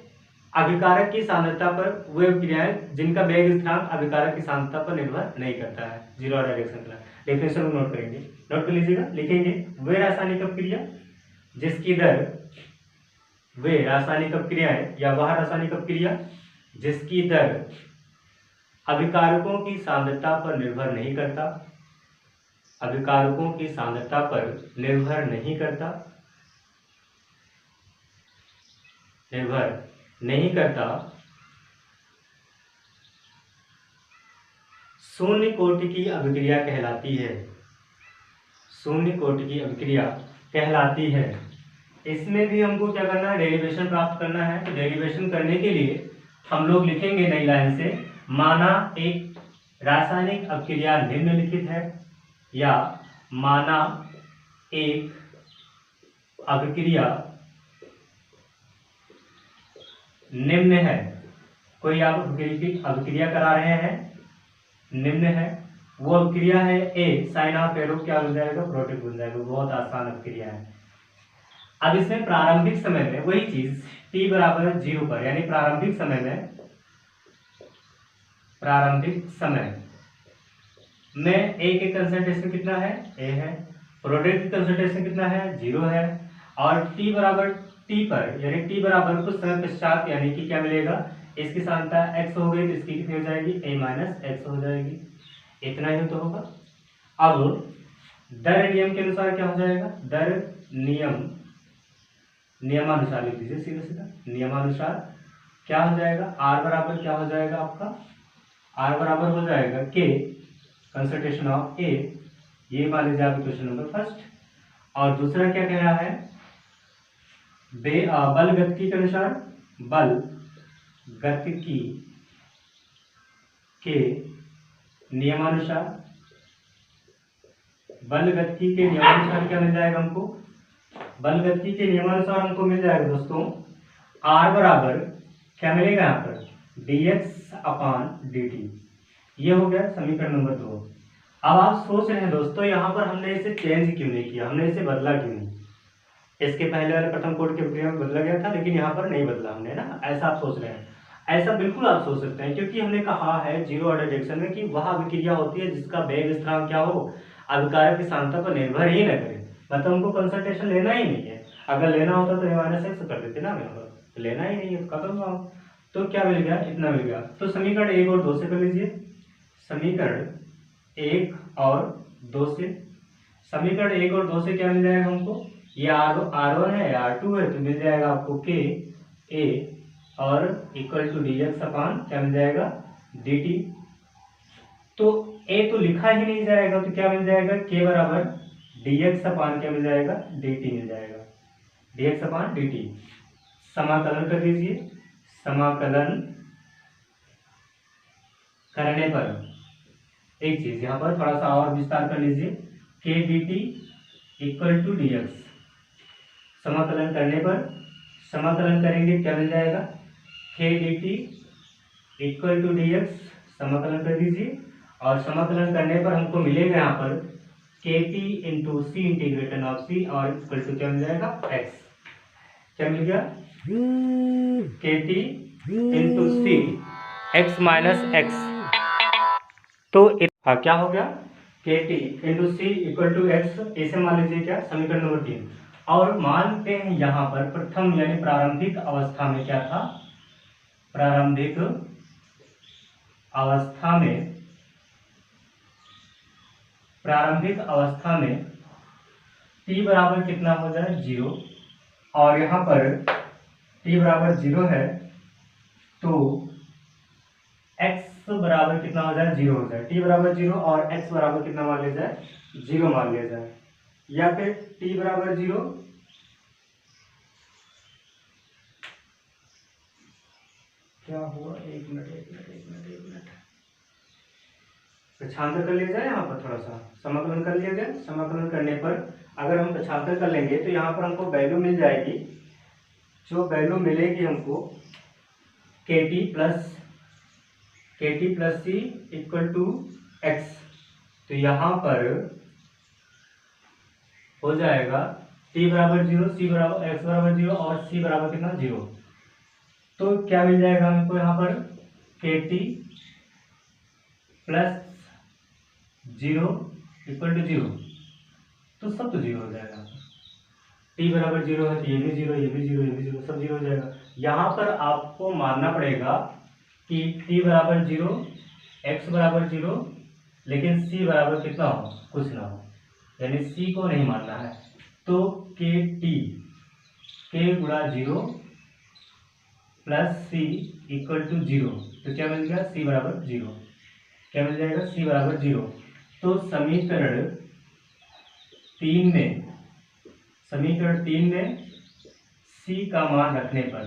अभिकारक की सांद्रता पर, वे अभिक्रियाएं जिनका वेग स्थिरांक अभिकारक की सांद्रता पर निर्भर नहीं करता है। जीरो ऑर्डर रिएक्शन का डेफिनेशन को नोट करेंगे, नोट कर लीजिएगा, लिखेंगे वे रासायनिक अपक्रिया जिसकी दर, वे रासायनिक अपक्रियाएं या वह रासायनिक अपक्रिया जिसकी दर अभिकारकों की सांद्रता पर निर्भर नहीं करता, अभिकारकों की सांद्रता पर निर्भर नहीं करता, शून्य कोटि की अभिक्रिया कहलाती है, शून्य कोटि की अभिक्रिया कहलाती है। इसमें भी हमको क्या करना है, डेरिवेशन प्राप्त करना है। तो डेरिवेशन करने के लिए हम लोग लिखेंगे नई लाइन से, माना एक रासायनिक अपक्रिया निम्नलिखित है, या माना एक अभिक्रिया निम्न है। कोई आप अभिक्रिया करा रहे हैं, निम्न है, वो अभिक्रिया है ए, साइन ऑफ एरो क्या बन जाएगा, प्रोडक्ट बन जाएगा। बहुत आसान अभिक्रिया है। अब इसमें प्रारंभिक समय में वही चीज t बराबर 0 पर, यानी प्रारंभिक समय में ए के कंसंट्रेशन कितना है, ए है, प्रोडक्ट की कंसंट्रेशन कितना है, 0 है, और t बराबर t पर, यानी t बराबर कुछ समय पश्चात, यानी कि क्या मिलेगा, इसकी सांद्रता x हो गई तो इसकी कितनी हो जाएगी, a माइनस एक्स हो जाएगी। इतना ही तो होगा। अब दर नियम के अनुसार क्या हो जाएगा, दर नियमानुसार लिख दीजिए, सीधा सीधा नियमानुसार क्या हो जाएगा, r बराबर क्या हो जाएगा आपका, r बराबर हो जाएगा k कंसंट्रेशन ऑफ a, ये मान लीजिए आप क्वेश्चन नंबर फर्स्ट। और दूसरा क्या कह रहा है, बल गतिकी के अनुसार, बल गतिकी के नियमानुसार, बल गतिकी के नियमानुसार क्या मिल जाएगा हमको, बल गतिकी के नियमानुसार हमको मिल जाएगा दोस्तों, r बराबर क्या मिलेगा यहाँ पर, dx अपान dt। ये हो गया समीकरण नंबर 2। अब आप सोच रहे हैं दोस्तों, यहाँ पर हमने इसे चेंज क्यों नहीं किया, हमने इसे बदला क्यों नहीं। इसके पहले वाले प्रथम कोड के प्रक्रिया में बदला गया था, लेकिन यहाँ पर नहीं बदला हमने ना, ऐसा आप सोच रहे हैं। ऐसा बिल्कुल आप सोच सकते हैं, क्योंकि हमने कहा है जीरो ऑर्डर रिएक्शन में कि वह अभिक्रिया होती है जिसका वेग स्थिरांक क्या हो, अभिकारक की सांद्रता पर निर्भर ही न करे। मतलब हमको कंसंट्रेशन लेना ही नहीं है, अगर लेना होता तो माइनस एक्स कर देते ना, तो लेना ही नहीं है, खत्म हुआ। तो क्या मिल गया, इतना मिल गया। तो समीकरण 1 और 2 से कर लीजिए, समीकरण 1 और 2 से, समीकरण 1 और 2 से क्या मिल जाएगा हमको, ये R1 है, R2 है, तो मिल जाएगा आपको K A और इक्वल टू dx अपान क्या मिल जाएगा, dt। तो A तो लिखा ही नहीं जाएगा, तो क्या मिल जाएगा, K बराबर dx अपान क्या मिल जाएगा, dt मिल जाएगा, dx अपान dt। समाकलन कर दीजिए, समाकलन करने पर एक चीज यहाँ पर थोड़ा सा और विस्तार कर लीजिए, K dt equal to dx। समाकलन करने पर, समाकलन करेंगे क्या मिल जाएगा, k dt equal to dx, समाकलन कर दीजिए। और समाकलन करने पर हमको मिलेगा यहाँ पर kp into C integration of c, और इक्वल टू क्या मिल जाएगा, x। क्या मिल गया, kp into C x minus x. तो हाँ क्या हो गया, kp into C equal to x, इसे मान लीजिए क्या, समीकरण नंबर 3। और मानते हैं यहाँ पर प्रथम यानी प्रारंभिक अवस्था में क्या था, प्रारंभिक अवस्था में t बराबर कितना हो जाए, 0। और यहाँ पर t बराबर 0 है, तो x बराबर कितना हो जाए, 0 हो जाए। t बराबर 0 और x बराबर कितना मान लिया जाए, 0 मान लिया जाए। या फिर t बराबर 0, क्या हुआ, एक मिनट पक्षांतर कर लिया जाए। यहाँ पर थोड़ा सा समाकलन कर लिया जाए। समाकलन करने पर अगर हम पक्षांतर कर लेंगे तो यहाँ पर हमको वैल्यू मिल जाएगी। जो वैल्यू मिलेगी हमको KT plus C equal to x, तो यहाँ पर हो जाएगा t बराबर 0, c बराबर x बराबर 0 और c बराबर कितना 0। तो क्या मिल जाएगा हमको यहाँ पर KT प्लस 0 इक्वल टू 0, तो सब तो 0 हो जाएगा। t बराबर 0 है तो ये भी 0, ये भी 0, ये भी 0, सब 0 हो जाएगा। यहाँ पर आपको मानना पड़ेगा कि t बराबर 0, x बराबर 0, लेकिन c बराबर कितना हो, कुछ ना हो, यानी c को नहीं मानना है। तो KT k गुणा 0 प्लस c इक्वल टू 0, तो क्या मिल गया, c बराबर 0। क्या मिल जाएगा, c बराबर 0। तो समीकरण 3 में c का मान रखने पर,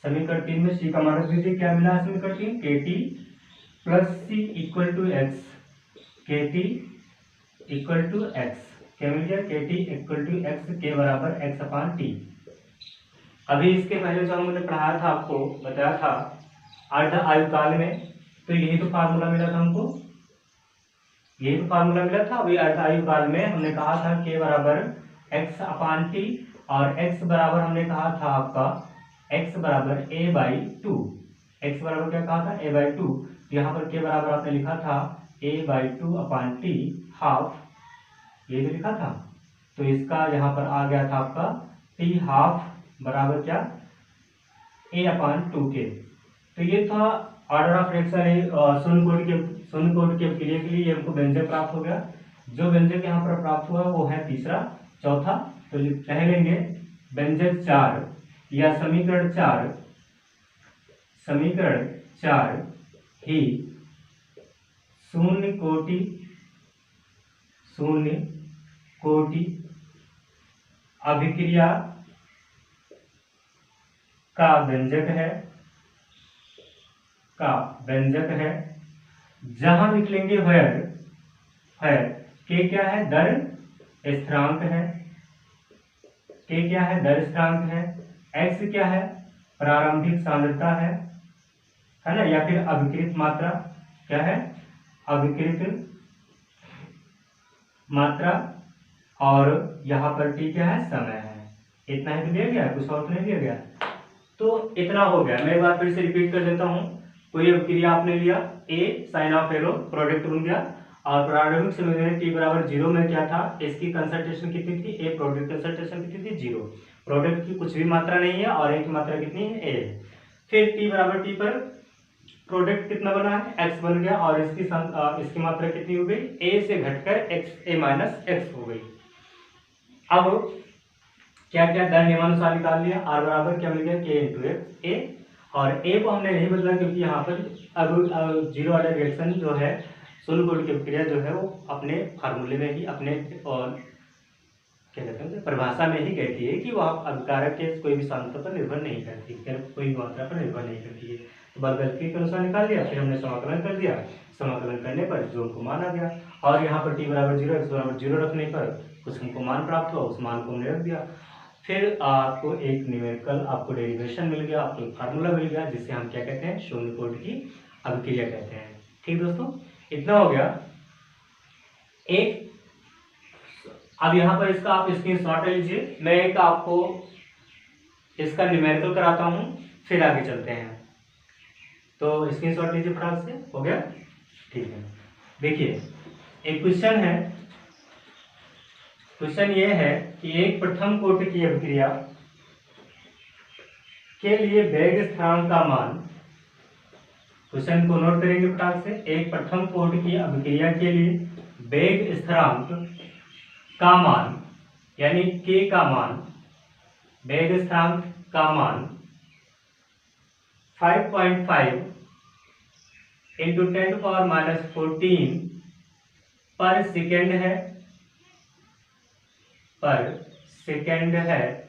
समीकरण 3 में c का मान रख दीजिए। क्या मिला समीकरण 3, KT plus c equal to x, KT equal to x, क्या मिल गया, KT इक्वल टू x, के बराबर x अपान t। अभी इसके पहले जो हमने पढ़ाया था, आपको बताया था अर्ध आयुकाल में, तो यही तो फार्मूला मिला था हमको, अभी अर्ध आयुकाल में हमने कहा था k बराबर x अपान t, और x बराबर हमने कहा था आपका x बराबर a/2, x बराबर क्या कहा था, a/2। यहाँ पर k बराबर आपने लिखा था a/2 अपान t हाफ, ये भी लिखा था। तो इसका यहाँ पर आ गया था आपका t हाफ बराबर क्या, a अपान 2k। तो ये था ऑर्डर ऑफ फ्रैक्शन शून्य कोटि के अवकरीय के लिए ये हमको व्यंजक प्राप्त हो गया। जो व्यंजक यहाँ पर प्राप्त हुआ वो है तीसरा। चौथा तो कह लेंगे व्यंजक 4 या समीकरण 4 ही शून्य कोटि अभिक्रिया का व्यंजक है, जहां निकलेंगे वेयर के क्या है, दर स्थिरांक है, x क्या है, प्रारंभिक सांद्रता है ना, या फिर अभिकृत मात्रा, क्या है, अभिकृत मात्रा, और यहाँ पर t क्या है, समय है। इतना ही तो दिया गया, कुछ और तो नहीं दिया गया। तो इतना हो गया। मैं एक बार फिर से रिपीट कर देता हूँ। कोई अभिक्रिया आपने लिया, a sign of arrow product बन गया, और प्रारंभिक समय में t बराबर 0 में क्या था, इसकी कंसंट्रेशन कितनी थी, a प्रोडक्ट कंसंट्रेशन कितनी थी, 0। प्रोडक्ट की कुछ भी मात्रा नहीं है और a की मात्रा कितनी है, a। फिर t बराबर t पर प्रोडक्ट कितना बना है, x बन गया, और इसकी मात्रा कितनी हो गई, a से घटकर a माइनस x हो गई। अब क्या क्या दर नियमानुसार निकाल लिया, r बराबर क्या मिल गया, k इंटू एक्स, a, और a को हमने नहीं बदला क्योंकि यहाँ पर अब जीरो ऑर्डर रिएक्शन जो है, शून्य कोटि की अभिक्रिया जो है, वो अपने फार्मूले में ही, अपने और क्या कहते हैं परिभाषा में ही कहती है कि वह अभिकारक के कोई भी सांद्रता पर निर्भर नहीं करती, कोई भी मात्रा पर निर्भर नहीं करती है। तो वर्गीकृत के अनुसार निकाल लिया, फिर हमने समाकलन कर दिया। समाकलन करने पर जो हमको मान आ गया, और यहाँ पर t बराबर 0, x बराबर 0 रखने पर कुछ हमको मान प्राप्त हुआ, उस मान को हमने रख दिया। फिर आपको एक न्यूमेरिकल, आपको डेरिवेशन मिल गया, आपको एक फार्मूला मिल गया, जिसे हम क्या कहते हैं, शून्य कोटि की अभिक्रिया कहते हैं। ठीक दोस्तों, इतना हो गया। एक अब यहाँ पर इसका आप स्क्रीनशॉट ले लीजिए, मैं एक आपको इसका न्यूमेरिकल कराता हूँ, फिर आगे चलते हैं। तो स्क्रीनशॉट लीजिए फटाक से, हो गया, ठीक है। देखिए एक क्वेश्चन है, क्वेश्चन ये है कि एक प्रथम कोटि की अभिक्रिया के लिए वेग स्थिरांक का मान, क्वेश्चन को नोट करेंगे फटाक से। एक प्रथम कोटि की अभिक्रिया के लिए वेग स्थिरांक का मान, यानी k का मान, वेग स्थिरांक का मान 5.5 × 10⁻14 पर सेकेंड है, पर सेकेंड है,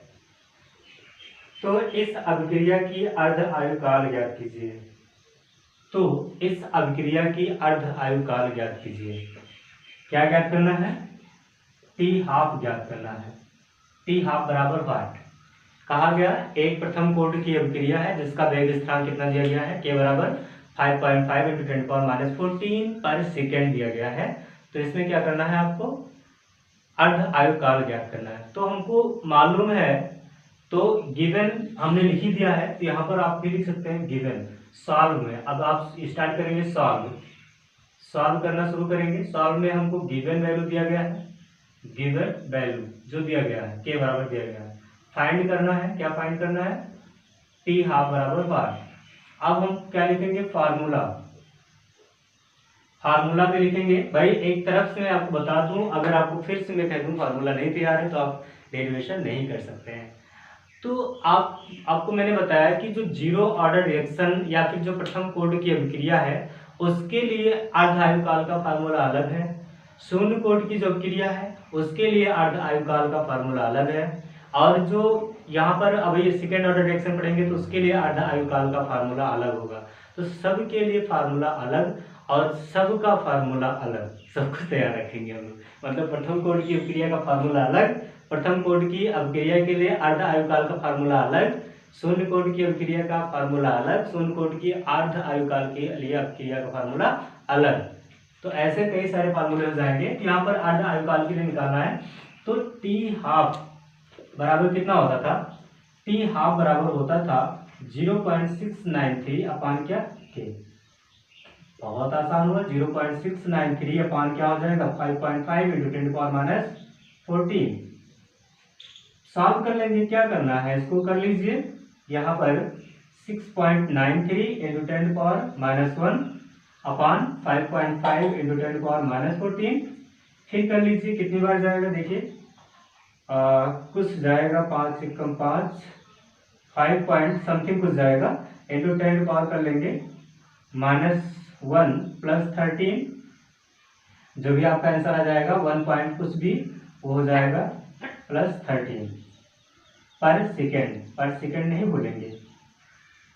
तो इस अभिक्रिया की अर्ध आयुकाल ज्ञात कीजिए। तो इस अभिक्रिया की अर्ध आयुकाल ज्ञात कीजिए। क्या ज्ञात करना है? टी हाफ ज्ञात करना है। टी हाफ बराबर वाट कहा गया, एक प्रथम कोटि की अभिक्रिया है जिसका वेग स्थिरांक कितना दिया गया है, के बराबर 5.5 × 10⁻14 पर सेकेंड दिया गया है। तो इसमें क्या करना है आपको? अर्ध आयुकाल ज्ञात करना है। तो हमको मालूम है, तो गिवन हमने लिख ही दिया है, तो यहाँ पर आप भी लिख सकते हैं गिवन। सॉल्व में अब आप स्टार्ट करेंगे, सॉल्व करना शुरू करेंगे। सॉल्व में हमको गिवन वैल्यू दिया गया है, गिवन वैल्यू जो दिया गया है के बराबर दिया गया है। फाइंड करना है, क्या फाइंड करना है? टी हाफ बराबर वाट। अब हम क्या लिखेंगे? फार्मूला। फार्मूला पे लिखेंगे भाई, एक तरफ से मैं आपको बता दूं, अगर आपको फिर से मैं कह दूं फार्मूला नहीं तैयार है तो आप डेरिवेशन नहीं कर सकते हैं। तो आपको मैंने बताया कि जो जीरो ऑर्डर रिएक्शन या फिर जो प्रथम कोटि की अभिक्रिया है उसके लिए अर्ध आयुकाल का फार्मूला अलग है। शून्य कोटि की जो अभिक्रिया है उसके लिए अर्ध आयुकाल का फार्मूला अलग है। और जो यहाँ पर अभी सेकेंड ऑर्डर रिएक्शन पढ़ेंगे तो उसके लिए अर्ध आयुकाल का फार्मूला अलग होगा। तो सबके लिए फार्मूला अलग और सबका फार्मूला अलग, सब कुछ तैयार रखेंगे हम लोग। मतलब प्रथम कोटि की अभिक्रिया का फार्मूला अलग, प्रथम कोटि की अभिक्रिया के लिए अर्ध आयुकाल का फार्मूला अलग, शून्य कोटि की अभिक्रिया का फार्मूला अलग, शून्य कोटि की अर्ध आयुकाल के लिए अभिक्रिया का फार्मूला अलग। तो ऐसे कई सारे फार्मूले हो जाएंगे। यहाँ पर अर्ध आयुकाल के लिए निकालना है, तो टी हाफ बराबर कितना होता था? टी हाफ बराबर होता था 0.693 अपान क्या के। बहुत आसान हुआ, 0.693 अपान क्या हो जाएगा? 5.5 × 10⁻14। सॉल्व कर लेंगे। क्या करना है इसको कर लीजिए, यहाँ पर 6.93 × 10⁻1 अपान 5.5 × 10⁻14। फिर कर लीजिए, कितनी बार जाएगा देखिए, कुछ जाएगा 5 × 5 5 पॉइंट समथिंग कुछ जाएगा, इंटू 10 पावर कर लेंगे -1 + 13, जो भी आपका आंसर आ जाएगा 1 पॉइंट कुछ भी वो हो जाएगा +13 पर सेकेंड नहीं बोलेंगे,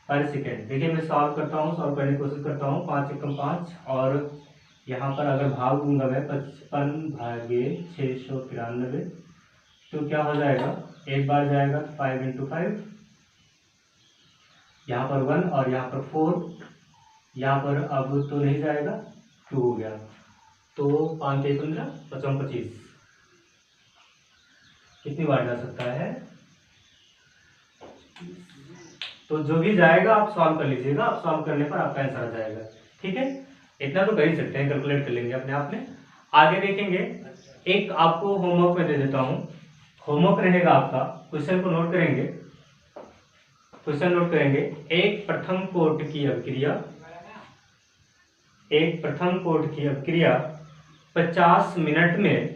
पर सेकेंड। देखिए मैं सॉल्व करता हूँ, सॉल्व करने की कोशिश करता हूँ। 5 × 5 और यहाँ पर अगर भाग दूंगा मैं 55/693, तो क्या हो जाएगा? एक बार जाएगा 5 × 5, यहाँ पर 1 और यहाँ पर 4, यहाँ पर अब तो नहीं जाएगा, 2 हो गया, तो 5 × 15 = 25। कितनी बार जा सकता है? तो जो भी जाएगा आप सॉल्व कर लीजिएगा, आप सॉल्व करने पर आपका आंसर आ जाएगा। ठीक है, इतना तो कर ही सकते हैं, कैलकुलेट कर लेंगे अपने आप में। आगे देखेंगे, एक आपको होमवर्क में दे देता हूँ। होमवर्क रहेगा आपका, क्वेश्चन को नोट करेंगे, क्वेश्चन नोट करेंगे। एक प्रथम कोटि की अभिक्रिया 50 मिनट में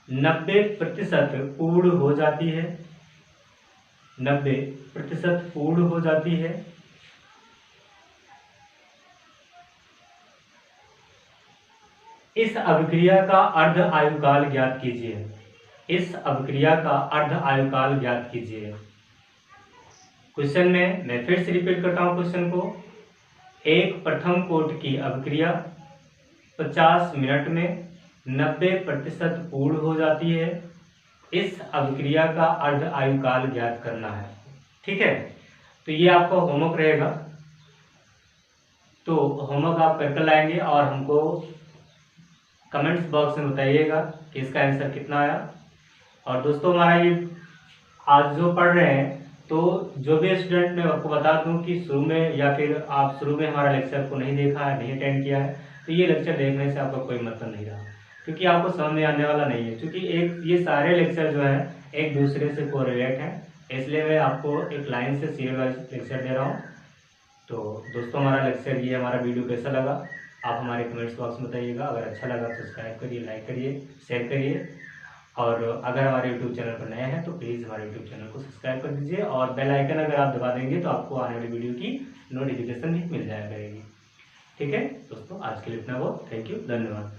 90% पूर्ण हो जाती है, 90% पूर्ण हो जाती है। इस अभिक्रिया का अर्ध आयुकाल ज्ञात कीजिए। इस अभिक्रिया का अर्ध आयुकाल ज्ञात कीजिए। क्वेश्चन में मैं फिर से रिपीट करता हूं क्वेश्चन को। एक प्रथम कोटि की अभिक्रिया 50 मिनट में 90% पूर्ण हो जाती है। इस अभिक्रिया का अर्ध आयुकाल ज्ञात करना है। ठीक है, तो ये आपका होमवर्क रहेगा। तो होमवर्क आप करके लाएंगे और हमको कमेंट्स बॉक्स में बताइएगा कि इसका आंसर कितना आया। और दोस्तों हमारा ये आज जो पढ़ रहे हैं, तो जो भी स्टूडेंट, मैं आपको बता दूं कि शुरू में या फिर आप शुरू में हमारा लेक्चर को नहीं देखा है, नहीं अटेंड किया है, तो ये लेक्चर देखने से आपका कोई मतलब नहीं रहा, क्योंकि आपको समझ में आने वाला नहीं है। क्योंकि ये सारे लेक्चर जो हैं एक दूसरे से कोरिलेट हैं, इसलिए मैं आपको एक लाइन से सीरियल वाइज लेक्चर दे रहा हूँ। तो दोस्तों हमारा लेक्चर, ये हमारा वीडियो कैसा लगा आप हमारे कमेंट्स बॉक्स में बताइएगा। अगर अच्छा लगा सब्सक्राइब करिए, लाइक करिए, शेयर करिए। और अगर हमारे यूट्यूब चैनल पर नए हैं तो प्लीज़ हमारे यूट्यूब चैनल को सब्सक्राइब कर दीजिए और बेल आइकन अगर आप दबा देंगे तो आपको आने वाली वीडियो की नोटिफिकेशन भी मिल जाया करेगी। ठीक है दोस्तों, आज के लिए इतना बहुत, थैंक यू, धन्यवाद।